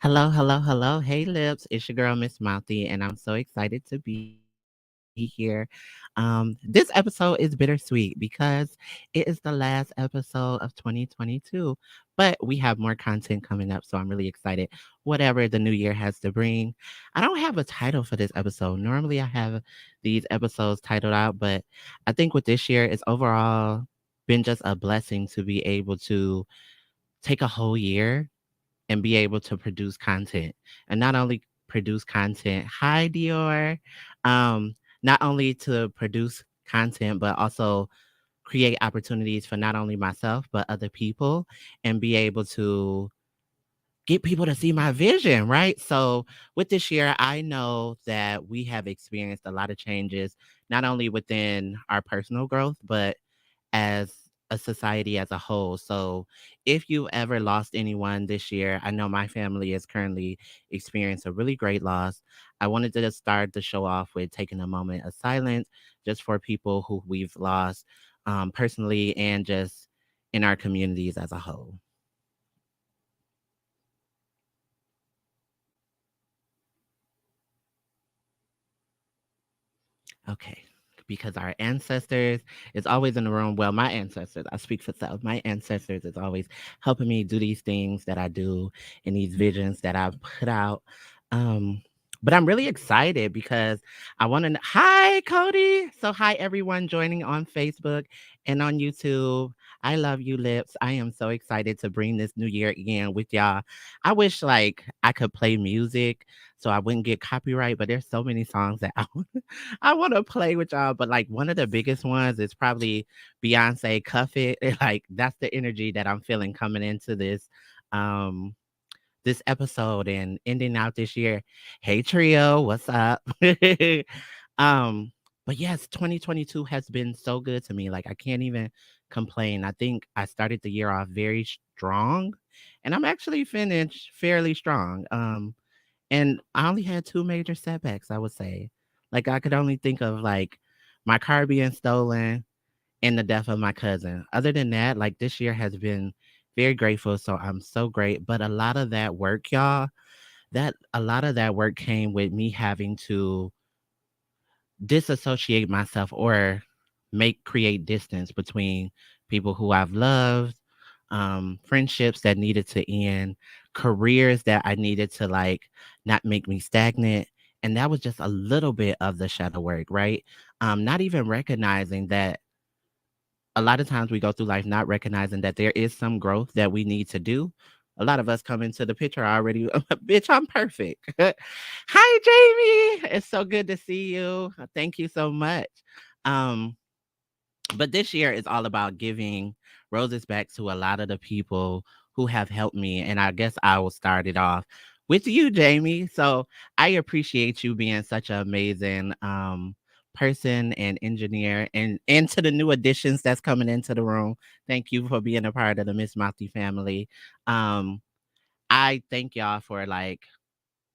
Hello, hello, hello. Hey, Lips. It's your girl, Miss Mouthy, and I'm so excited to be here. This episode is bittersweet because it is the last episode of 2022, but we have more content coming up, so I'm really excited. Whatever the new year has to bring. I don't have a title for this episode. Normally, I have these episodes titled out, but I think with this year, it's overall been just a blessing to be able to take a whole year and be able to produce content and not only produce content. Hi, Dior. Um, Not only to produce content, but also create opportunities for not only myself, but other people and be able to get people to see my vision, right? So with this year, I know that we have experienced a lot of changes, not only within our personal growth, but as a society as a whole. So if you ever lost anyone this year, I know my family is currently experiencing a really great loss. I wanted to just start the show off with taking a moment of silence just for people who we've lost personally and just in our communities as a whole. Okay. Because our ancestors is always in the room. Well, my ancestors, I speak for self. My ancestors is always helping me do these things that I do and these visions that I put out. Um, but I'm really excited because I want to. Hi, Cody. So, hi everyone joining on Facebook and on YouTube. I love you, Lips. I am so excited to bring this new year again with y'all. I wish like I could play music so I wouldn't get copyright, but there's so many songs that I want to play with y'all, but like one of the biggest ones is probably Beyonce Cuff It. Like that's the energy that I'm feeling coming into um this episode and ending out this year. Hey trio, what's up? um but yes, 2022 has been so good to me. Like I can't even complain. I think I started the year off very strong and I'm actually finished fairly strong. And I only had 2 major setbacks, I would say. Like, I could only think of, like, my car being stolen and the death of my cousin. Other than that, like, this year has been very grateful, so I'm so great, but a lot of that work, y'all, that a lot of that work came with me having to disassociate myself or create distance between people who I've loved, friendships that needed to end, careers that I needed to like not make me stagnant. And that was just a little bit of the shadow work, right? Not even recognizing that a lot of times we go through life not recognizing that there is some growth that we need to do. A lot of us come into the picture already, bitch, I'm perfect. Hi, Jamie. It's so good to see you. Thank you so much. Um, but this year is all about giving roses back to a lot of the people who have helped me. And I guess I will start it off with you, Jamie. So I appreciate you being such an amazing person and engineer and to the new additions that's coming into the room. Thank you for being a part of the Miss Mouthy family. Um, I thank y'all for like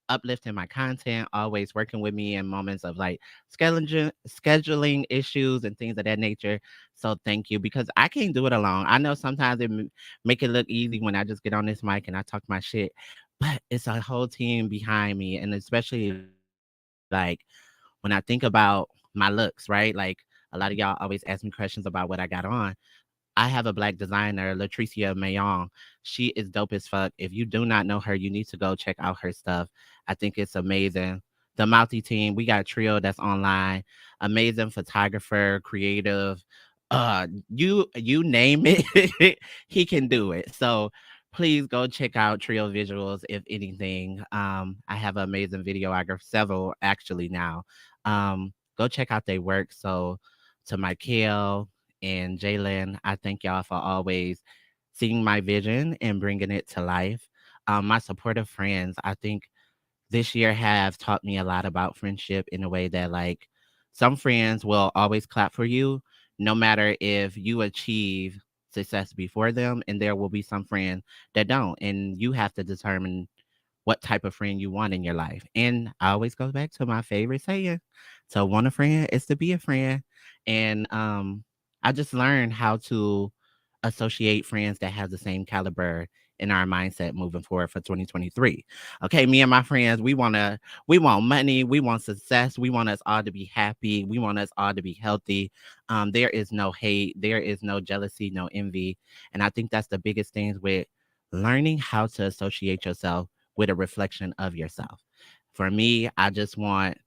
uplifting my content, always working with me in moments of like scheduling issues and things of that nature. So thank you because I can't do it alone. I know sometimes make it look easy when I just get on this mic and I talk my shit, but it's a whole team behind me, and especially like when I think about my looks, right? Like a lot of y'all always ask me questions about what I got on. I have a black designer, Latricia Mayon. She is dope as fuck. If you do not know her, you need to go check out her stuff. I think it's amazing. The Mouthy team, we got a trio that's online. Amazing photographer, creative. You name it, he can do it. So please go check out Trio Visuals if anything. I have an amazing videographer, several actually now. Go check out their work. So to Michael, and Jalen, I thank y'all for always seeing my vision and bringing it to life. My supportive friends, I think this year have taught me a lot about friendship in a way that, like, some friends will always clap for you, no matter if you achieve success before them, and there will be some friends that don't. And you have to determine what type of friend you want in your life. And I always go back to my favorite saying: to want a friend is to be a friend. And I just learned how to associate friends that have the same caliber in our mindset moving forward for 2023. Okay, me and my friends, we want money, we want success, we want us all to be happy, we want us all to be healthy. There is no hate, there is no jealousy, no envy. And I think that's the biggest thing with learning how to associate yourself with a reflection of yourself. For me, I just want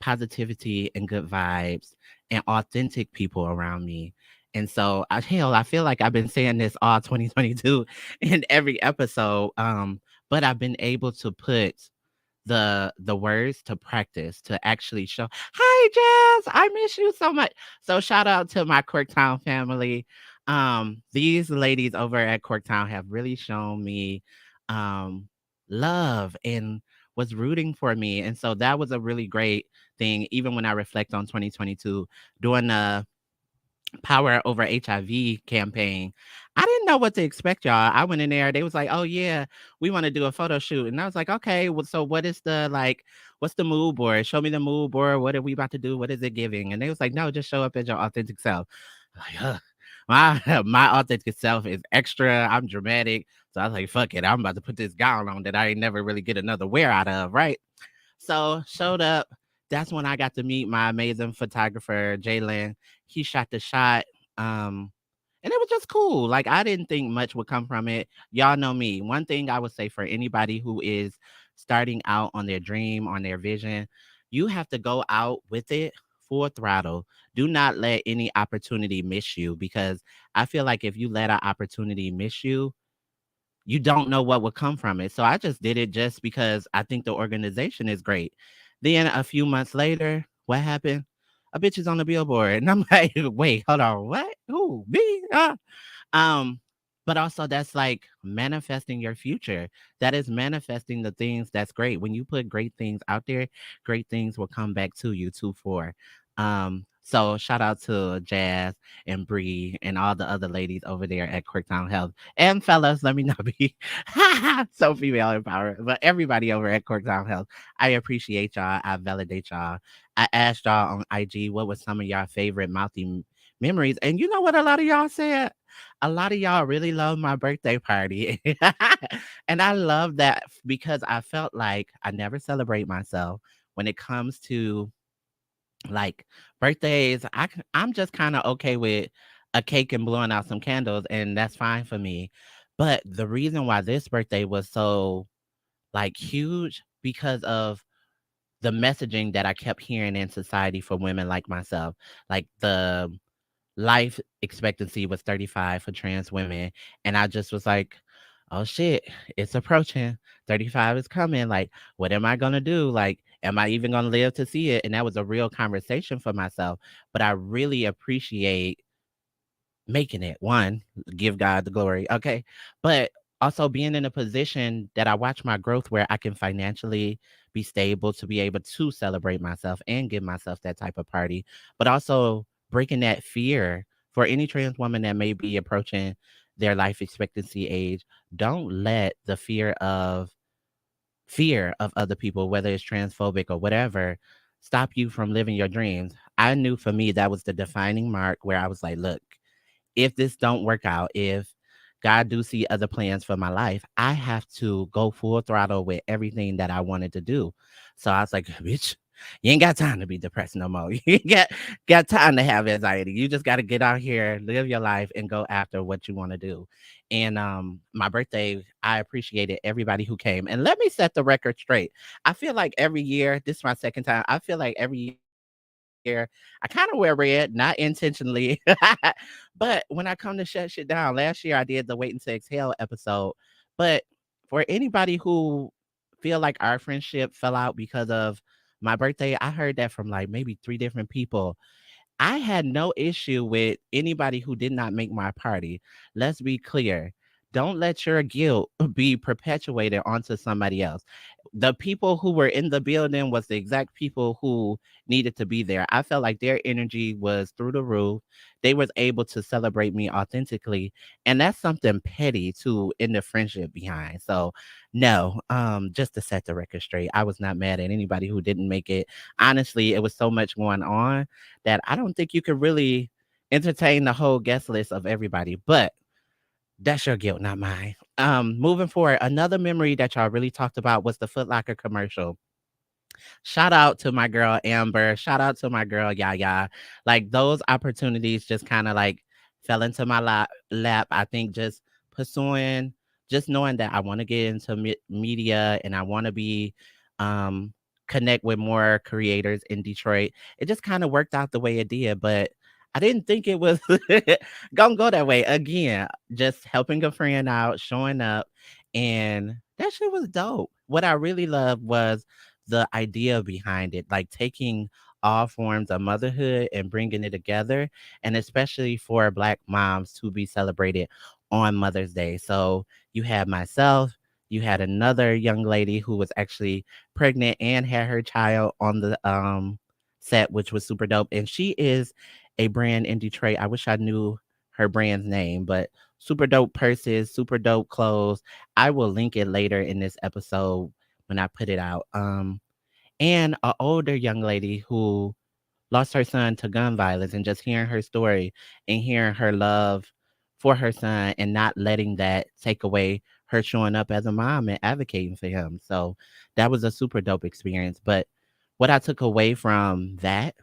positivity and good vibes and authentic people around me. And so, I feel like I've been saying this all 2022 in every episode. But I've been able to put the words to practice to actually show, hi Jazz, I miss you so much. So shout out to my Corktown family. These ladies over at Corktown have really shown me um love and was rooting for me. And so that was a really great thing, even when I reflect on 2022, doing the Power Over HIV campaign. I didn't know what to expect, y'all. I went in there, they was like, "Oh yeah, we want to do a photo shoot." And I was like, "Okay, well, so what is the like what's the mood board? Show me the mood board. What are we about to do? What is it giving?" And they was like, "No, just show up as your authentic self." I'm like, huh. My authentic self is extra. I'm dramatic. So I was like, fuck it. I'm about to put this gown on that I ain't never really get another wear out of, right? So showed up. That's when I got to meet my amazing photographer, Jalen. He shot the shot. Um, and it was just cool. Like I didn't think much would come from it. Y'all know me. One thing I would say for anybody who is starting out on their dream, on their vision, you have to go out with it full throttle. Do not let any opportunity miss you because I feel like if you let an opportunity miss you, you don't know what would come from it. So I just did it just because I think the organization is great. Then a few months later, what happened? A bitch is on the billboard. And I'm like, wait, hold on. What? Who? Me? Um, but also that's like manifesting your future. That is manifesting the things that's great. When you put great things out there, great things will come back to you too for. So shout out to Jazz and Bree and all the other ladies over there at Corktown Health. And fellas, let me not be so female empowered, but everybody over at Corktown Health. I appreciate y'all. I validate y'all. I asked y'all on IG what was some of y'all favorite mouthy memories. And you know what a lot of y'all said? A lot of y'all really love my birthday party. And I love that because I felt like I never celebrate myself when it comes to like birthdays. I'm just kind of okay with a cake and blowing out some candles, and that's fine for me. But the reason why this birthday was so like huge because of the messaging that I kept hearing in society for women like myself, like the life expectancy was 35 for trans women. And I just was like, oh shit, it's approaching. 35 is coming. Like, what am I going to do? Like, am I even going to live to see it? And that was a real conversation for myself. But I really appreciate making it. One, give God the glory. Okay. But also being in a position that I watch my growth where I can financially be stable to be able to celebrate myself and give myself that type of party, but also breaking that fear for any trans woman that may be approaching their life expectancy age. Don't let the fear of other people, whether it's transphobic or whatever, stop you from living your dreams. I knew for me that was the defining mark where I was like, look, if this don't work out, if God do see other plans for my life, I have to go full throttle with everything that I wanted to do. So I was like, bitch, you ain't got time to be depressed no more. You ain't got time to have anxiety. You just got to get out here, live your life, and go after what you want to do. And my birthday, I appreciated everybody who came. And let me set the record straight. I feel like every year, this is my second time. I feel like every year I kind of wear red, not intentionally. But when I come to shut shit down, last year I did the Wait Until Exhale episode. But for anybody who feel like our friendship fell out because of my birthday, I heard that from like maybe three different people. I had no issue with anybody who did not make my party. Let's be clear. Don't let your guilt be perpetuated onto somebody else. The people who were in the building was the exact people who needed to be there. I felt like their energy was through the roof. They was able to celebrate me authentically, and that's something petty to end the friendship behind. So, no, just to set the record straight, I was not mad at anybody who didn't make it. Honestly, it was so much going on that I don't think you could really entertain the whole guest list of everybody, but that's your guilt, not mine. Moving forward, another memory that y'all really talked about was the Foot Locker commercial. Shout out to my girl Amber. Shout out to my girl Yaya. Like those opportunities just kind of like fell into my lap. I think just pursuing, just knowing that I want to get into media and I want to be, um, connect with more creators in Detroit. It just kind of worked out the way it did, but I didn't think it was gonna go that way again. Just helping a friend out, showing up, and that shit was dope. What I really loved was the idea behind it, like taking all forms of motherhood and bringing it together, and especially for Black moms to be celebrated on Mother's Day. So you had myself, you had another young lady who was actually pregnant and had her child on the set, which was super dope. And she is a brand in Detroit. I wish I knew her brand's name, but super dope purses, super dope clothes. I will link it later in this episode when I put it out. And an older young lady who lost her son to gun violence, and just hearing her story and hearing her love for her son and not letting that take away her showing up as a mom and advocating for him. So that was a super dope experience. But what I took away from that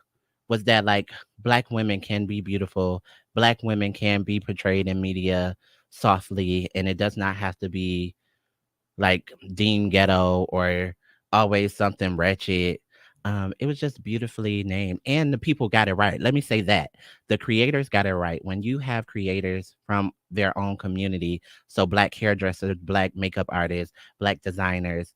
was that like Black women can be beautiful, Black women can be portrayed in media softly, and it does not have to be like deemed ghetto or always something wretched. It was just beautifully named, and the people got it right. Let me say that the creators got it right. When you have creators from their own community, so Black hairdressers, Black makeup artists, Black designers,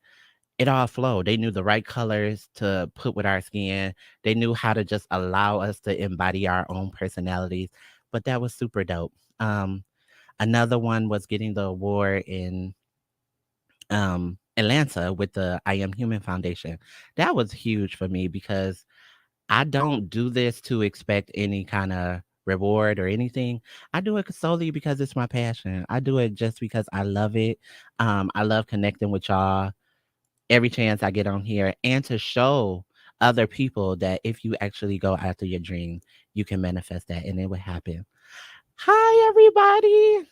it all flowed. They knew the right colors to put with our skin. They knew how to just allow us to embody our own personalities. But that was super dope. Another one was getting the award in Atlanta with the I Am Human Foundation. That was huge for me because I don't do this to expect any kind of reward or anything. I do it solely because it's my passion. I do it just because I love it. I love connecting with y'all every chance I get on here, and to show other people that if you actually go after your dream, you can manifest that and it will happen. Hi, everybody.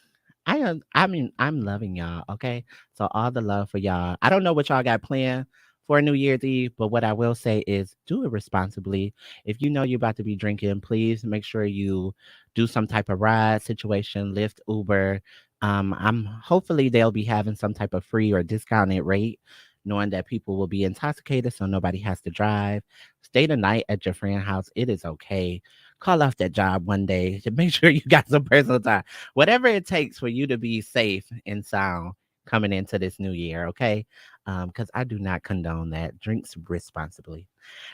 I'm loving y'all, okay? So all the love for y'all. I don't know what y'all got planned for New Year's Eve, but what I will say is do it responsibly. If you know you're about to be drinking, please make sure you do some type of ride situation, Lyft, Uber. I'm hopefully they'll be having some type of free or discounted rate, knowing that people will be intoxicated, so nobody has to drive. Stay the night at your friend's house. It is okay. Call off that job one day to make sure you got some personal time, whatever it takes for you to be safe and sound coming into this new year, okay? Because I do not condone that. Drinks responsibly.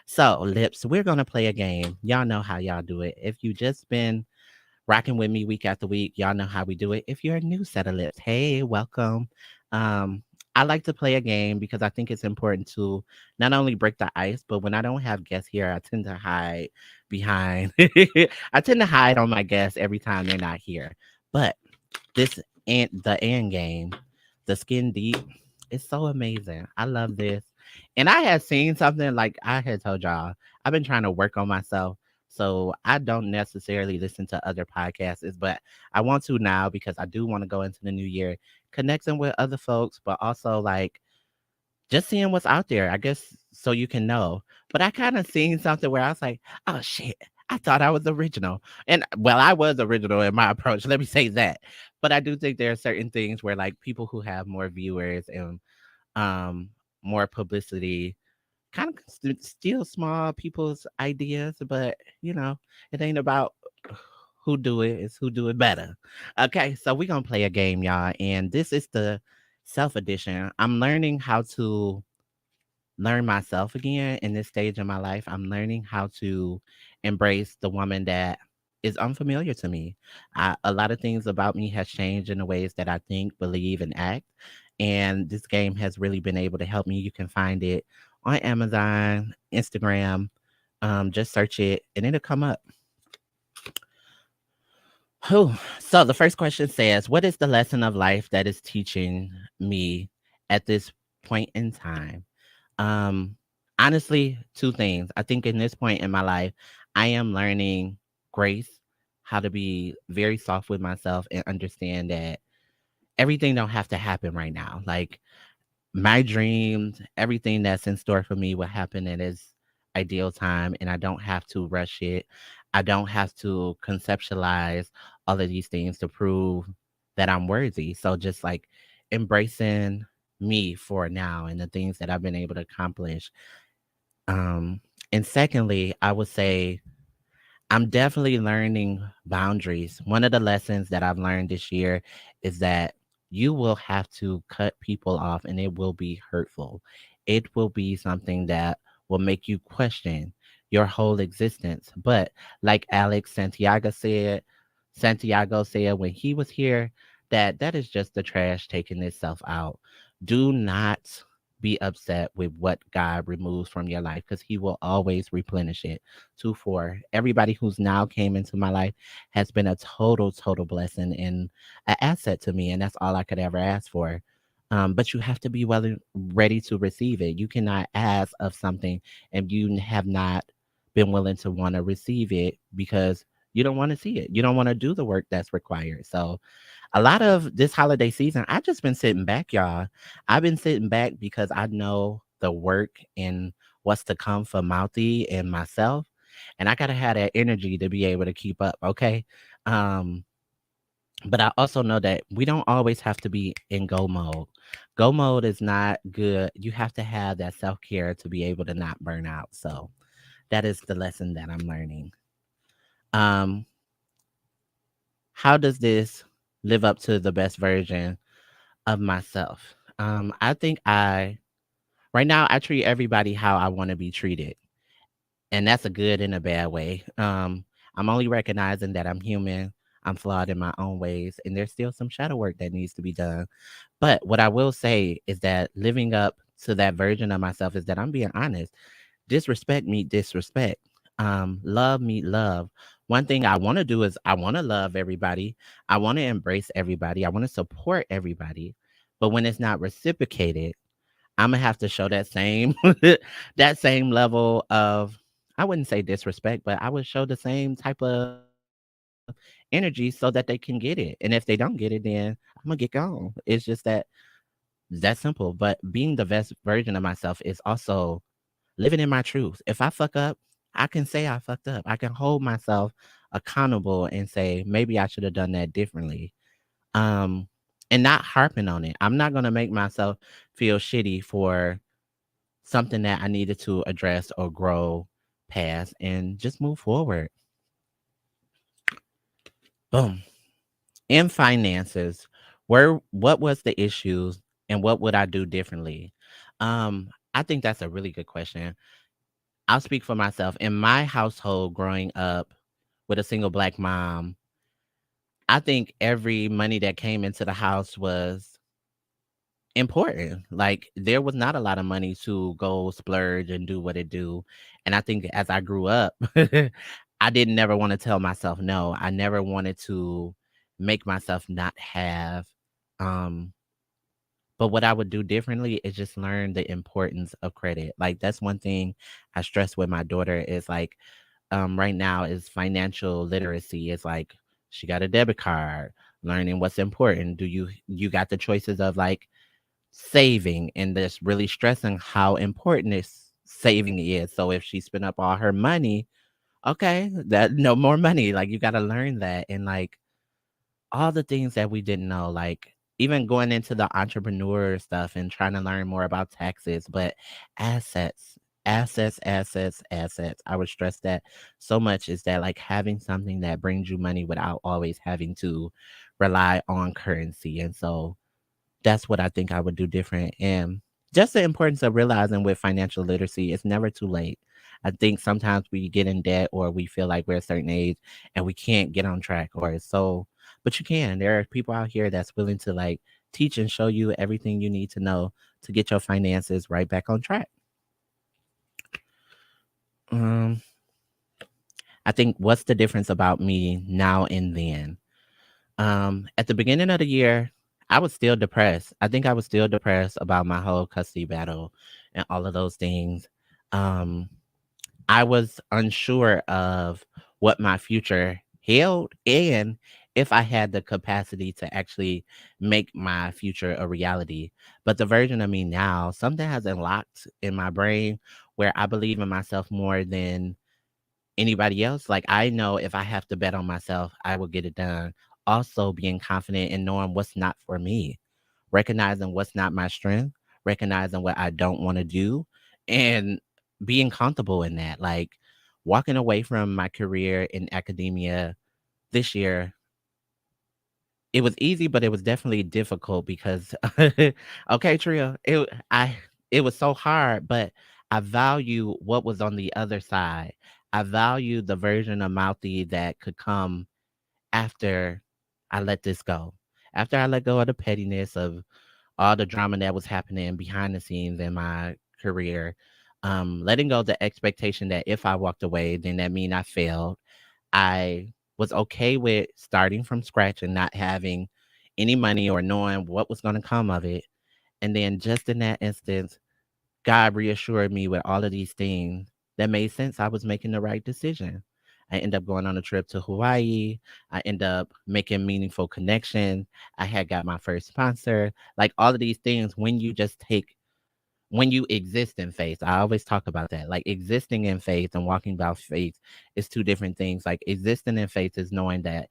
So, Lips, we're gonna play a game. Y'all know how y'all do it. If you just been rocking with me week after week, y'all know how we do it. If you're a new set of Lips, hey, welcome. Um, I like to play a game because I think it's important to not only break the ice, but when I don't have guests here, I tend to hide behind. I tend to hide on my guests every time they're not here. But this and the end game, the skin deep, it's so amazing. I love this. And I had seen something like I had told y'all, I've been trying to work on myself. So I don't necessarily listen to other podcasts, but I want to now because I do want to go into the new year connecting with other folks, but also like just seeing what's out there, I guess, so you can know. But I kind of seen something where I was like, oh shit, I thought I was original. And well, I was original in my approach. Let me say that. But I do think there are certain things where like people who have more viewers and um more publicity kind of steal small people's ideas, but it ain't about who do it, it's who do it better. Okay, so we're gonna play a game, y'all, and this is the self edition. I'm learning how to learn myself again in this stage of my life. I'm learning how to embrace the woman that is unfamiliar to me. A lot of things about me has changed in the ways that I think, believe, and act. And this game has really been able to help me. You can find it on Amazon, Instagram. Just search it and it'll come up. Whew. So the first question says, what is the lesson of life that is teaching me at this point in time? Um, Honestly, two things. I think in this point in my life, I am learning grace, how to be very soft with myself and understand that everything don't have to happen right now. Like my dreams, everything that's in store for me will happen in its ideal time, and I don't have to rush it. I don't have to conceptualize all of these things to prove that I'm worthy. So just like embracing me for now and the things that I've been able to accomplish. Um, and secondly, I would say I'm definitely learning boundaries. One of the lessons that I've learned this year is that you will have to cut people off and it will be hurtful. It will be something that will make you question your whole existence. But like Santiago said when he was here, that that is just the trash taking itself out. Do not be upset with what God removes from your life because he will always replenish it. 2 4. Everybody who's now came into my life has been a total blessing and an asset to me, and that's all I could ever ask for. But you have to be well ready to receive it. You cannot ask of something and you have not been willing to want to receive it because you don't want to see it. You don't want to do the work that's required. So a lot of this holiday season, I just been sitting back, y'all. I've been sitting back because I know the work and what's to come for Mouthy and myself. And I gotta have that energy to be able to keep up, okay? Um, but I also know that we don't always have to be in go mode. Go mode is not good. You have to have that self-care to be able to not burn out. So that is the lesson that I'm learning. Um, how does this live up to the best version of myself? I think right now I treat everybody how I want to be treated. And that's a good and a bad way. I'm only recognizing that I'm human. I'm flawed in my own ways, and there's still some shadow work that needs to be done. But what I will say is that living up to that version of myself is that I'm being honest. Disrespect meet disrespect. Love meet love. One thing I want to do is I want to love everybody. I want to embrace everybody. I want to support everybody. But when it's not reciprocated, I'm gonna have to show that same that same level of, I wouldn't say disrespect, but I would show the same type of energy so that they can get it. And if they don't get it, then I'm gonna get gone. It's just that simple. But being the best version of myself is also living in my truth. If I fuck up, I can say I fucked up. I can hold myself accountable and say maybe I should have done that differently. Um, and not harping on it. I'm not gonna make myself feel shitty for something that I needed to address or grow past and just move forward. Boom. In finances, what was the issues and what would I do differently? I think that's a really good question. I'll speak for myself. In my household growing up with a single black mom, I think every money that came into the house was important. Like there was not a lot of money to go splurge and do what it do. And I think as I grew up, I didn't never want to tell myself no. I never wanted to make myself not have. Um, but what I would do differently is just learn the importance of credit. Like that's one thing I stress with my daughter is like right now is financial literacy. It's like she got a debit card, learning what's important. You got the choices of like saving and just really stressing how important this saving is. So if she spent up all her money, okay, that no more money. Like you got to learn that and like all the things that we didn't know, like even going into the entrepreneur stuff and trying to learn more about taxes, but assets, assets. I would stress that so much is that like having something that brings you money without always having to rely on currency. And so that's what I think I would do different. And just the importance of realizing with financial literacy, it's never too late. I think sometimes we get in debt or we feel like we're a certain age and we can't get on track or it's so, but you can. There are people out here that's willing to like teach and show you everything you need to know to get your finances right back on track. Um, I think what's the difference about me now and then? At the beginning of the year, I was still depressed. I think I was still depressed about my whole custody battle and all of those things. Um, I was unsure of what my future held, and if I had the capacity to actually make my future a reality. But the version of me now, something has unlocked in my brain where I believe in myself more than anybody else. Like I know if I have to bet on myself, I will get it done. Also being confident in knowing what's not for me, recognizing what's not my strength, recognizing what I don't want to do, and being comfortable in that. Like walking away from my career in academia this year, it was easy, but it was definitely difficult because okay, Tria, it was so hard, but I value what was on the other side. I value the version of Mouthy that could come after I let this go. After I let go of the pettiness of all the drama that was happening behind the scenes in my career, letting go of the expectation that if I walked away, then that mean I failed. I was okay with starting from scratch and not having any money or knowing what was going to come of it. And then just in that instance, God reassured me with all of these things that made sense. I was making the right decision. I end up going on a trip to Hawaii. I end up making meaningful connections. I had got my first sponsor. Like all of these things, when you exist in faith, I always talk about that. Like existing in faith and walking by faith is two different things. Like existing in faith is knowing that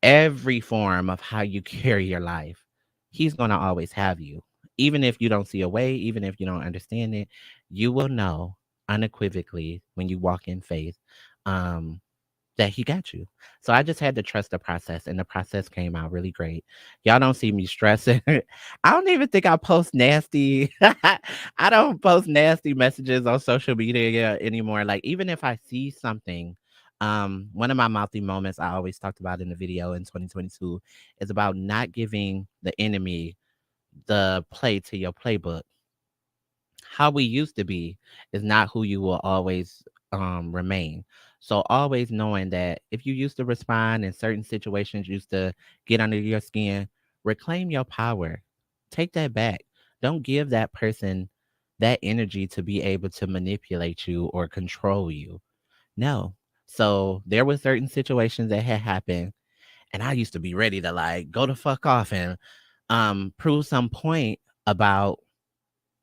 every form of how you carry your life, he's going to always have you. Even if you don't see a way, even if you don't understand it, you will know unequivocally when you walk in faith. Um, that he got you. So I just had to trust the process, and the process came out really great. Y'all don't see me stressing. I don't even think I post nasty. I don't post nasty messages on social media anymore. Like even if I see something, one of my mouthy moments I always talked about in the video in 2022 is about not giving the enemy the play to your playbook. How we used to be is not who you will always remain. So always knowing that if you used to respond in certain situations, used to get under your skin, reclaim your power. Take that back. Don't give that person that energy to be able to manipulate you or control you. No. So there were certain situations that had happened, and I used to be ready to like go the fuck off and prove some point about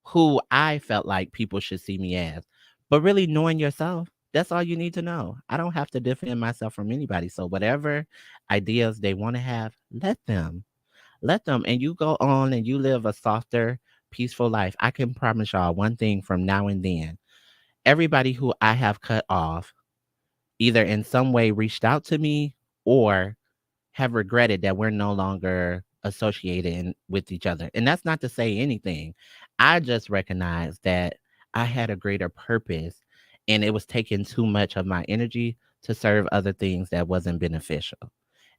who I felt like people should see me as. But really knowing yourself, that's all you need to know. I don't have to defend myself from anybody. So whatever ideas they want to have, let them. Let them. And you go on and you live a softer, peaceful life. I can promise y'all one thing from now and then. Everybody who I have cut off either in some way reached out to me or have regretted that we're no longer associated with each other. And that's not to say anything. I just recognize that I had a greater purpose and it was taking too much of my energy to serve other things that wasn't beneficial.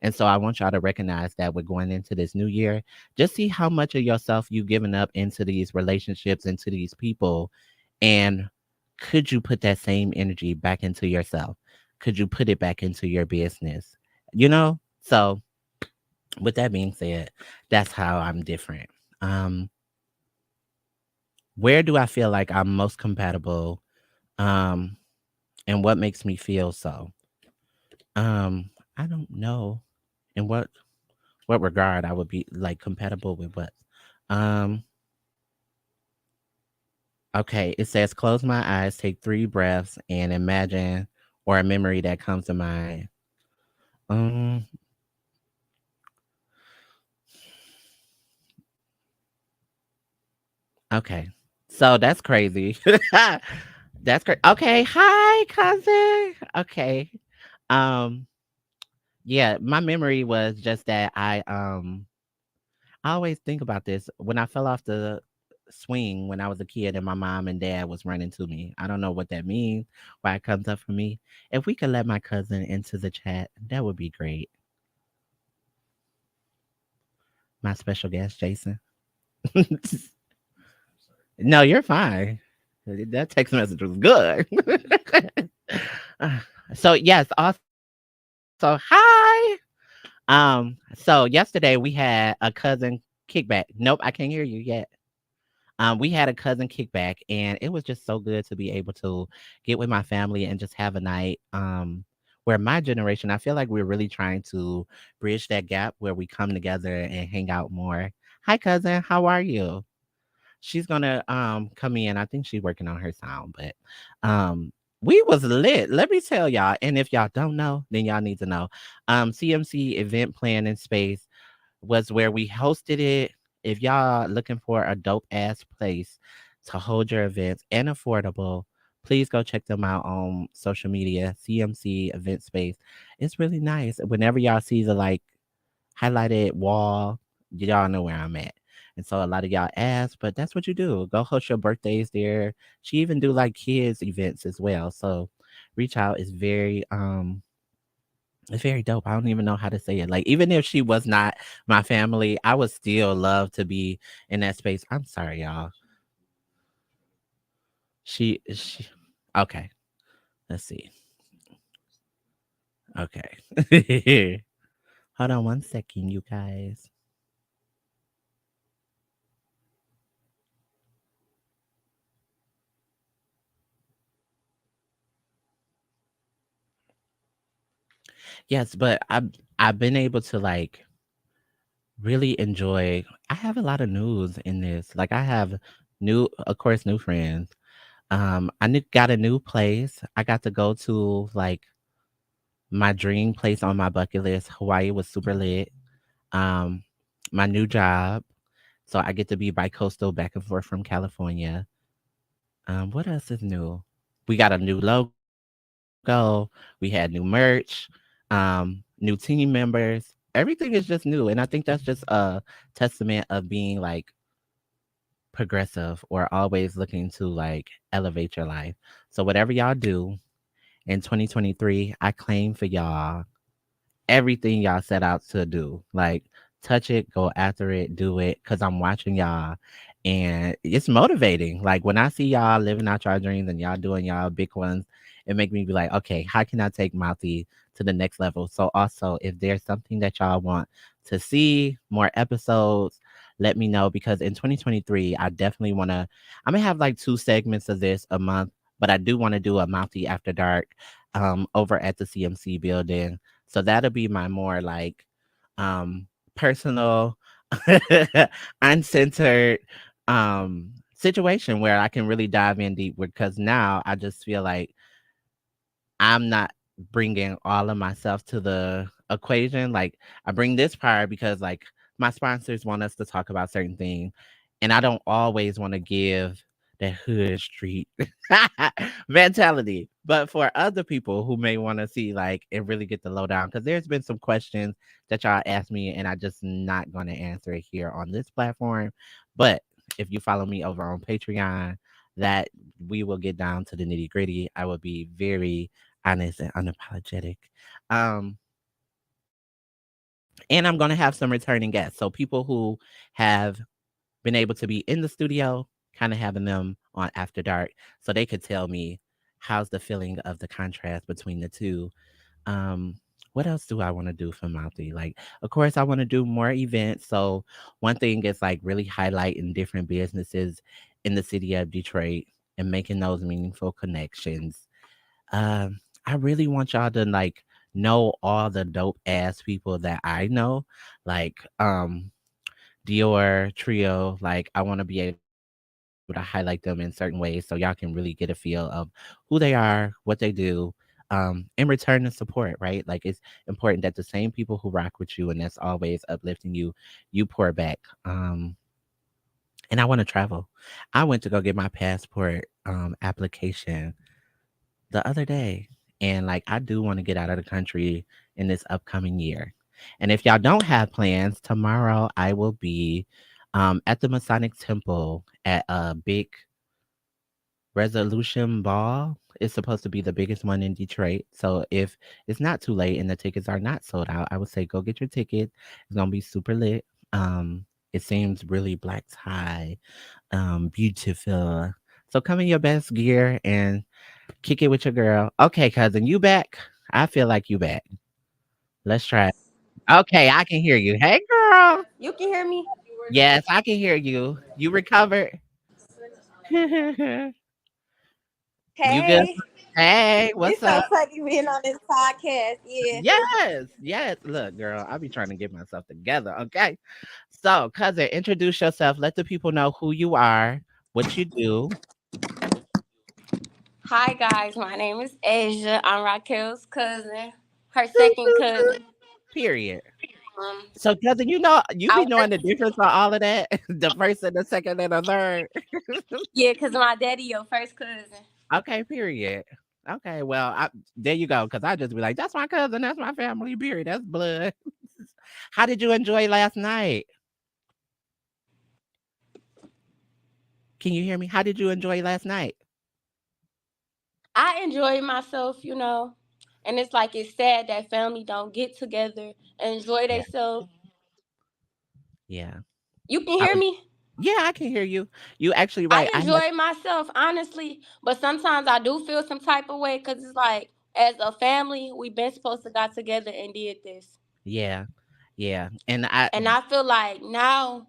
And so I want y'all to recognize that we're going into this new year. Just see how much of yourself you've given up into these relationships, into these people. And could you put that same energy back into yourself? Could you put it back into your business? You know? So with that being said, that's how I'm different. Um, where do I feel like I'm most compatible? Um, and what makes me feel so? I don't know in what regard I would be like compatible with what. Um, okay, it says close my eyes, take 3 breaths, and imagine or a memory that comes to mind. Um, okay. So that's crazy. That's great. Okay, hi, cousin. Okay. Um, yeah, my memory was just that I always think about this when I fell off the swing when I was a kid and my mom and dad was running to me. I don't know what that means, why it comes up for me. If we could let my cousin into the chat, that would be great. My special guest, Jason. No, you're fine. That text message was good. So yes, also hi. So yesterday we had a cousin kickback. Nope, I can't hear you yet. We had a cousin kickback, and it was just so good to be able to get with my family and just have a night where my generation, I feel like we're really trying to bridge that gap where we come together and hang out more. Hi, cousin. How are you? She's gonna come in. I think she's working on her sound, but um we was lit. Let me tell y'all. And if y'all don't know, then y'all need to know. CMC Event Planning Space was where we hosted it. If y'all looking for a dope ass place to hold your events and affordable, please go check them out on social media. CMC Event Space. It's really nice. Whenever y'all see the like highlighted wall, y'all know where I'm at. And so a lot of y'all ask, but that's what you do. Go host your birthdays there. She even do like kids events as well. So reach out. It's very dope. I don't even know how to say it. Like, even if she was not my family, I would still love to be in that space. I'm sorry, y'all. She okay. Let's see. Okay. Hold on one second, you guys. Yes, but I've been able to like really enjoy. I have a lot of news in this. Like I have new, of course, new friends. Got a new place. I got to go to like my dream place on my bucket list. Hawaii was super lit. Um, my new job. So I get to be bi-coastal back and forth from California. What else is new? We got a new logo. We had new merch, new team members. Everything is just new. And I think that's just a testament of being like progressive or always looking to like elevate your life. So whatever y'all do in 2023, I claim for y'all everything y'all set out to do. Like touch it, go after it, do it. Cause I'm watching y'all and it's motivating. Like when I see y'all living out your dreams and y'all doing y'all big ones, it make me be like, okay, how can I take Mouthy to the next level? So also if there's something that y'all want to see, more episodes, let me know because in 2023, I definitely wanna I'm gonna have like 2 segments of this a month, but I do want to do a Mouthy After Dark over at the CMC building, so that'll be my more like personal, uncensored situation where I can really dive in deep because now I just feel like I'm not bringing all of myself to the equation. Like I bring this part because like my sponsors want us to talk about certain things, and I don't always want to give the hood street mentality. But for other people who may want to see like and really get the lowdown, because there's been some questions that y'all asked me, and I just not going to answer it here on this platform. But if you follow me over on Patreon, that we will get down to the nitty gritty. I will be very honest and unapologetic. Um, and I'm gonna have some returning guests. So people who have been able to be in the studio, kind of having them on After Dark so they could tell me how's the feeling of the contrast between the two. Um, what else do I want to do for Mouthy? Like, of course, I want to do more events. So one thing is like really highlighting different businesses in the city of Detroit and making those meaningful connections. I really want y'all to like know all the dope ass people that I know, like Dior Trio. Like I want to be able to highlight them in certain ways so y'all can really get a feel of who they are, what they do. In return to support, right? Like it's important that the same people who rock with you and that's always uplifting you, you pour back. And I want to travel. I went to go get my passport application the other day. And like I do want to get out of the country in this upcoming year. And if y'all don't have plans, tomorrow I will be at the Masonic Temple at a big resolution ball. It's supposed to be the biggest one in Detroit. So if it's not too late and the tickets are not sold out, I would say go get your ticket. It's gonna be super lit. It seems really black tie, beautiful. So come in your best gear and kick it with your girl. Okay, cousin, you back? I feel like you back. Let's try it. Okay, I can hear you. Hey, girl. You can hear me? Yes, I can hear you. You recovered? You good? Hey. Hey, It's what's so up? funny being on this podcast. Yeah. Yes, yes. Look, girl, I be trying to get myself together. Okay. So, cousin, introduce yourself. Let the people know who you are, what you do. Hi guys, my name is Asia. I'm Raquel's cousin, her second cousin. Period. Um, So, cousin, you I be work. knowing the difference on all of that? The first and the second and the third. Yeah, cause my daddy your first cousin. Okay, period. Okay, well, there you go. Because I just be like, that's my cousin, that's my family, period, that's blood. How did you enjoy last night? Can you hear me? How did you enjoy last night? I enjoy myself, and it's like it's sad that family don't get together and enjoy Yeah, themselves. yeah. You can I hear was, me. yeah, I can hear you. You actually right. I I had, enjoy myself, honestly, but sometimes I do feel some type of way because it's like, as a family, we been supposed to got together and did this, yeah, yeah, and I feel like now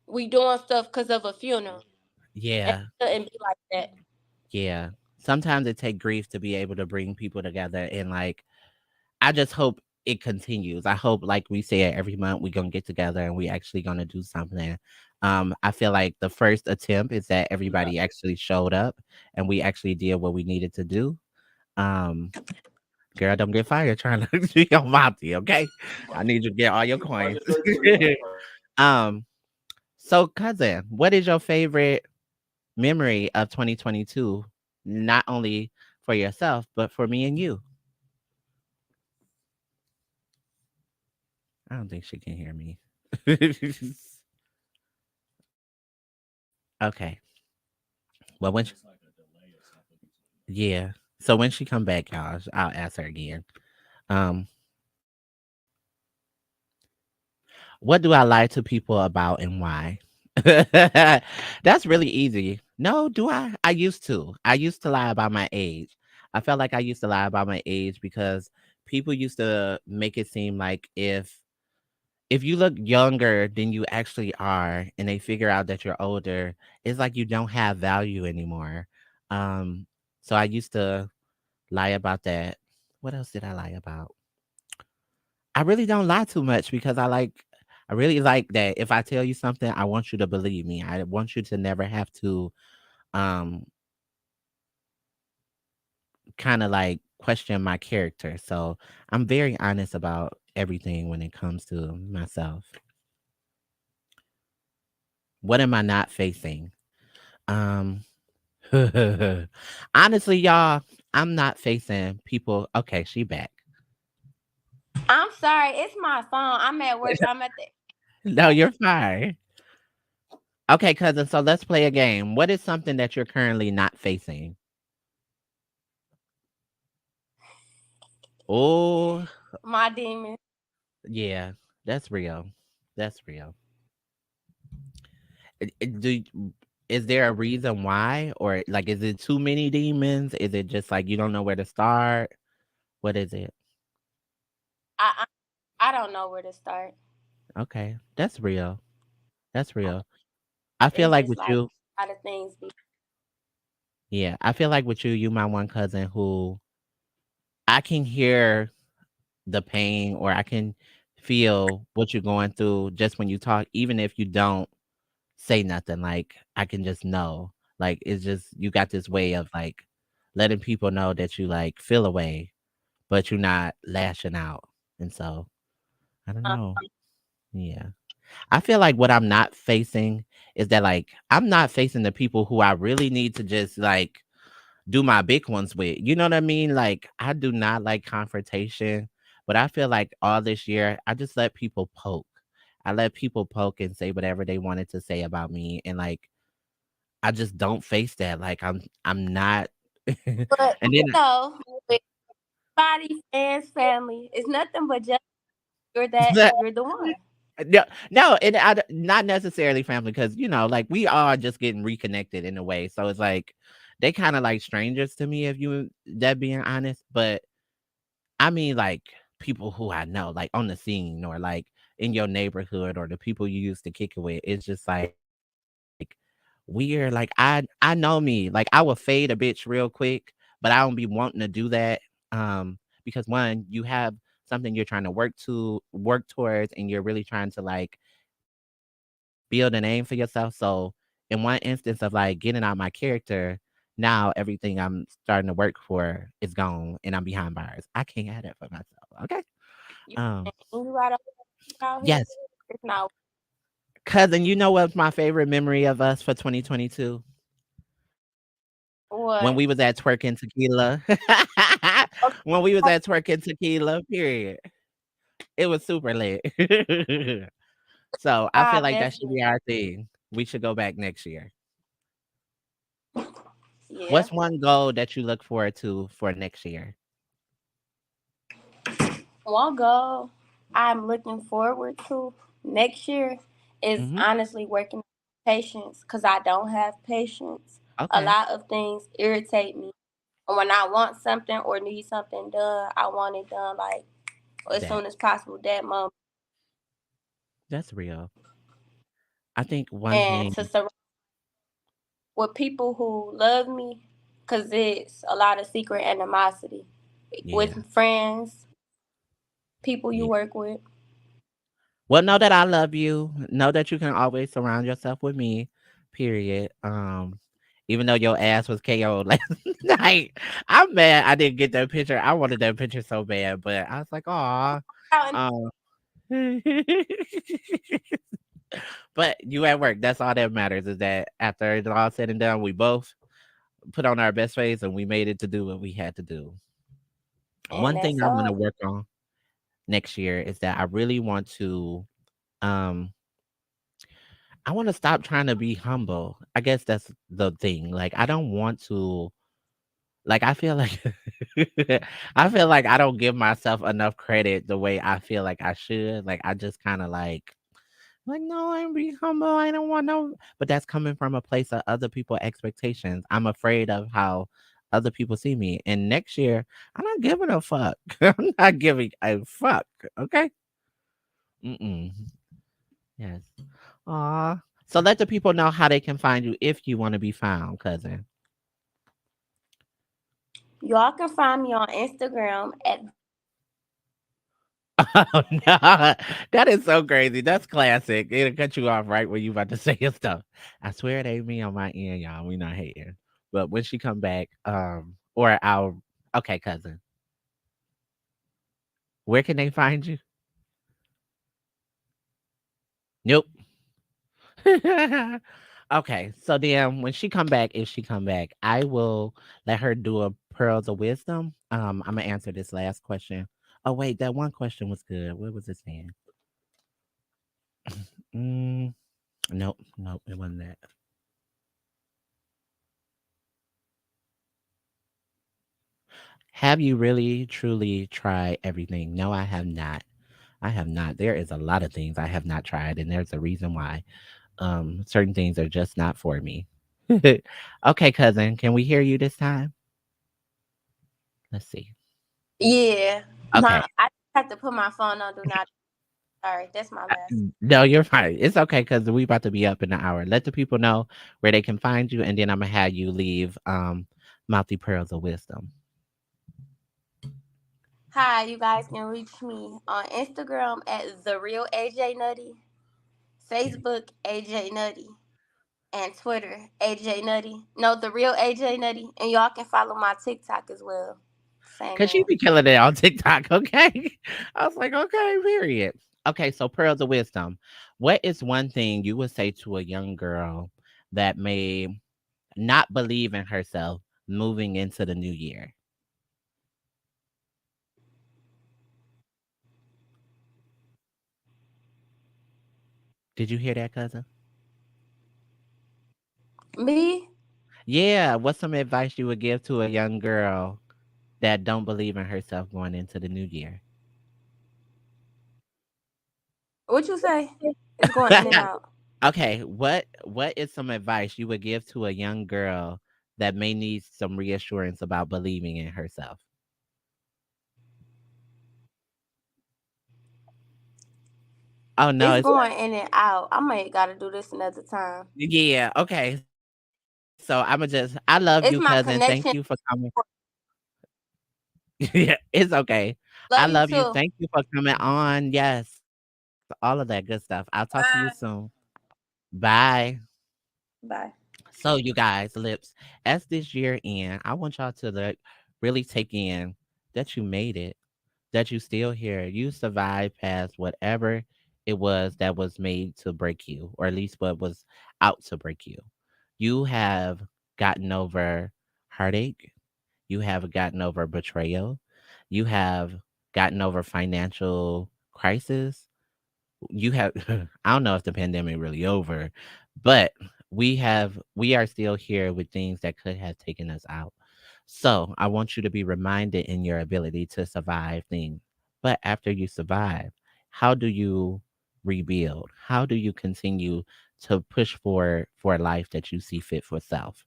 we doing stuff because of a funeral, and yeah, it shouldn't be like that. yeah. Sometimes it take grief to be able to bring people together, and like I just hope it continues. I hope, like we said, every month we gonna get together and we actually gonna do something. I feel like the first attempt is that everybody actually showed up and we actually did what we needed to do. Um, Girl, don't get fired trying to be on Mouthy, okay? I need you to get all your coins. um, so cousin, what is your favorite memory of 2022? Not only for yourself, but for me and you. I don't think she can hear me. Okay. Well, yeah. So when she come back, y'all, I'll ask her again. Um, what do I lie to people about and why? That's really easy. No, do I? I used to. I used to lie about my age. I felt like I used to lie about my age because people used to make it seem like if you look younger than you actually are and they figure out that you're older, it's like you don't have value anymore. Um, so I used to lie about that. What else did I lie about? I really don't lie too much because I really like that if I tell you something, I want you to believe me. I want you to never have to um kind of like question my character. So I'm very honest about everything when it comes to myself. What am I not facing? Um Honestly, y'all, I'm not facing people. Okay, she back. I'm sorry, it's my phone. I'm at work. I'm at the. No, you're fine. Okay, cousin. So let's play a game. What is something that you're currently not facing? Oh, My demon. yeah, that's real. That's real. Is there a reason why, or like, is it too many demons? Is it just like you don't know where to start? What is it? I I don't know where to start. Okay, that's real. That's real. I feel It's like just with like you, a lot of things. yeah, I feel like with you, you my one cousin who I can hear the pain or I can feel what you're going through just when you talk, even if you don't say nothing. Like I can just know. Like it's just you got this way of like letting people know that you like feel away, but you're not lashing out. And so I don't Uh, know. Yeah. I feel like what I'm not facing is that like I'm not facing the people who I really need to just like do my big ones with. You know what I mean? Like I do not like confrontation, but I feel like all this year I just let people poke. I let people poke and say whatever they wanted to say about me, and like I just don't face that. Like I'm not. And but then with body, fans, family, it's nothing but just you're the one. no, no, and not necessarily family because like we are just getting reconnected in a way. So it's like they kind of like strangers to me, if you that being honest. But I mean, like people who I know, like on the scene or like in your neighborhood or the people you used to kick it with. It's just like weird. Like I know me. Like I will fade a bitch real quick, but I don't be wanting to do that. Because one, you have something you're trying to work towards, and you're really trying to like build a name for yourself. So in one instance of like getting out my character, now everything I'm starting to work for is gone and I'm behind bars. I can't have that for myself. Okay. You Um, you right out here. yes. It's not Cousin, you know what's my favorite memory of us for 2022? When what. we was at twerking tequila. When we was Okay, at twerking tequila, period. It was super lit. So I feel I like that should definitely. be our thing. We should go back next year. Yeah. What's one goal that you look forward to for next year? One goal I'm looking forward to next year is Mhm. honestly working on patience because I don't have patience. A Okay. lot of things irritate me. And when I want something or need something done, I want it done like as That soon as possible that moment. that's real. I think one And to thing, surround with people who love me because it's a lot of secret animosity yeah, with friends, people you yeah. work with. Well, know that I love you. Know that you can always surround yourself with me. Period. Even though your ass was KO'd last night, I'm mad I didn't get that picture. I wanted that picture so bad, but I was like, "Aw." Out in Um, but you at work. That's all that matters. Is that after it's all said and done, we both put on our best face and we made it to do what we had to do. and One thing that's I want to all. work on next year is that I really want to um I want to stop trying to be humble. I guess that's the thing. Like I don't want to like I feel like I feel like I don't give myself enough credit the way I feel like I should. Like I just kind of like no, I'm be humble. I don't want no but that's coming from a place of other people expectations. I'm afraid of how other people see me. And next year, I'm not giving a fuck. I'm not giving a fuck. Okay? Mm-mm. Yes. Aw. So let the people know how they can find you if you want to be found, cousin. Y'all can find me on Instagram at Oh no, that is so crazy. That's classic. It'll cut you off right when you about to say your stuff. I swear it ain't me on my end, y'all. We not hating. But when she come back, or I'll okay, cousin. Where can they find you? Nope. Okay, so then when she come back, if she come back, I will let her do a pearls of wisdom. I'm gonna answer this last question. Oh wait, that one question was good. What was it saying? Mm, nope, nope, it wasn't that. Have you really truly tried everything? No, I have not. I have not. There is a lot of things I have not tried, and there's a reason why. Certain things are just not for me. Okay, cousin, can we hear you this time? Let's see. yeah. Okay. I have to put my phone on do not. Sorry, that's my last. No, you're fine. It's okay because we about to be up in an hour. Let the people know where they can find you, and then I'm gonna have you leave Mouthy Pearls of Wisdom. Hi, you guys can reach me on Instagram at the real AJ Nutty, Period. Facebook AJ Nutty, and Twitter AJ Nutty. No, the real AJ Nutty, and y'all can follow my TikTok as well. Same Cause she name. be killing it on TikTok, okay? I was like, okay, period. Okay, so pearls of wisdom. What is one thing you would say to a young girl that may not believe in herself moving into the new year? Did you hear that, cousin? Me? Yeah, what's some advice you would give to a young girl that don't believe in herself going into the new year? What you say? It's going in and out. Okay, what is some advice you would give to a young girl that may need some reassurance about believing in herself? Oh no, It's it's going in and out. I might gotta do this another time. yeah, okay. So I'ma just I love you, It's my cousin. Thank you connection. for coming. Yeah, it's okay. I Love you love you. too. Thank you for coming on. Yes, all of that good stuff. I'll talk to you soon. Bye. Bye. Bye. So, you guys, lips, as this year end, I want y'all to like really take in that you made it, that you still here. You survived past whatever it was that was made to break you, or at least what was out to break you. You have gotten over heartache. You have gotten over betrayal. You have gotten over financial crisis. You have I don't know if the pandemic really over, but we are still here with things that could have taken us out. So I want you to be reminded in your ability to survive things. But after you survive, how do you rebuild? How do you continue to push for a life that you see fit for self?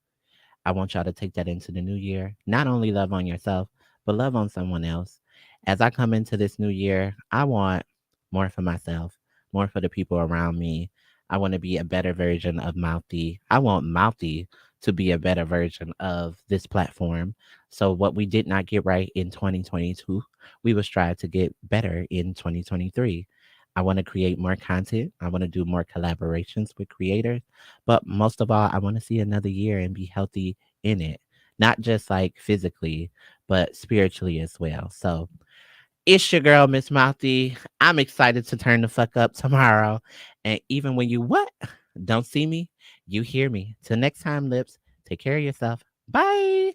I want y'all to take that into the new year. Not only love on yourself, but love on someone else. As I come into this new year, I want more for myself, more for the people around me. I want to be a better version of Mouthy. I want Mouthy to be a better version of this platform. So, what we did not get right in 2022, we will strive to get better in 2023. I want to create more content. I want to do more collaborations with creators. But most of all, I want to see another year and be healthy in it, not just like physically, but spiritually as well. So it's your girl, Miss Mouthy. I'm excited to turn the fuck up tomorrow. And even when you what? Don't see me, you hear me. Till next time, lips. Take care of yourself. Bye.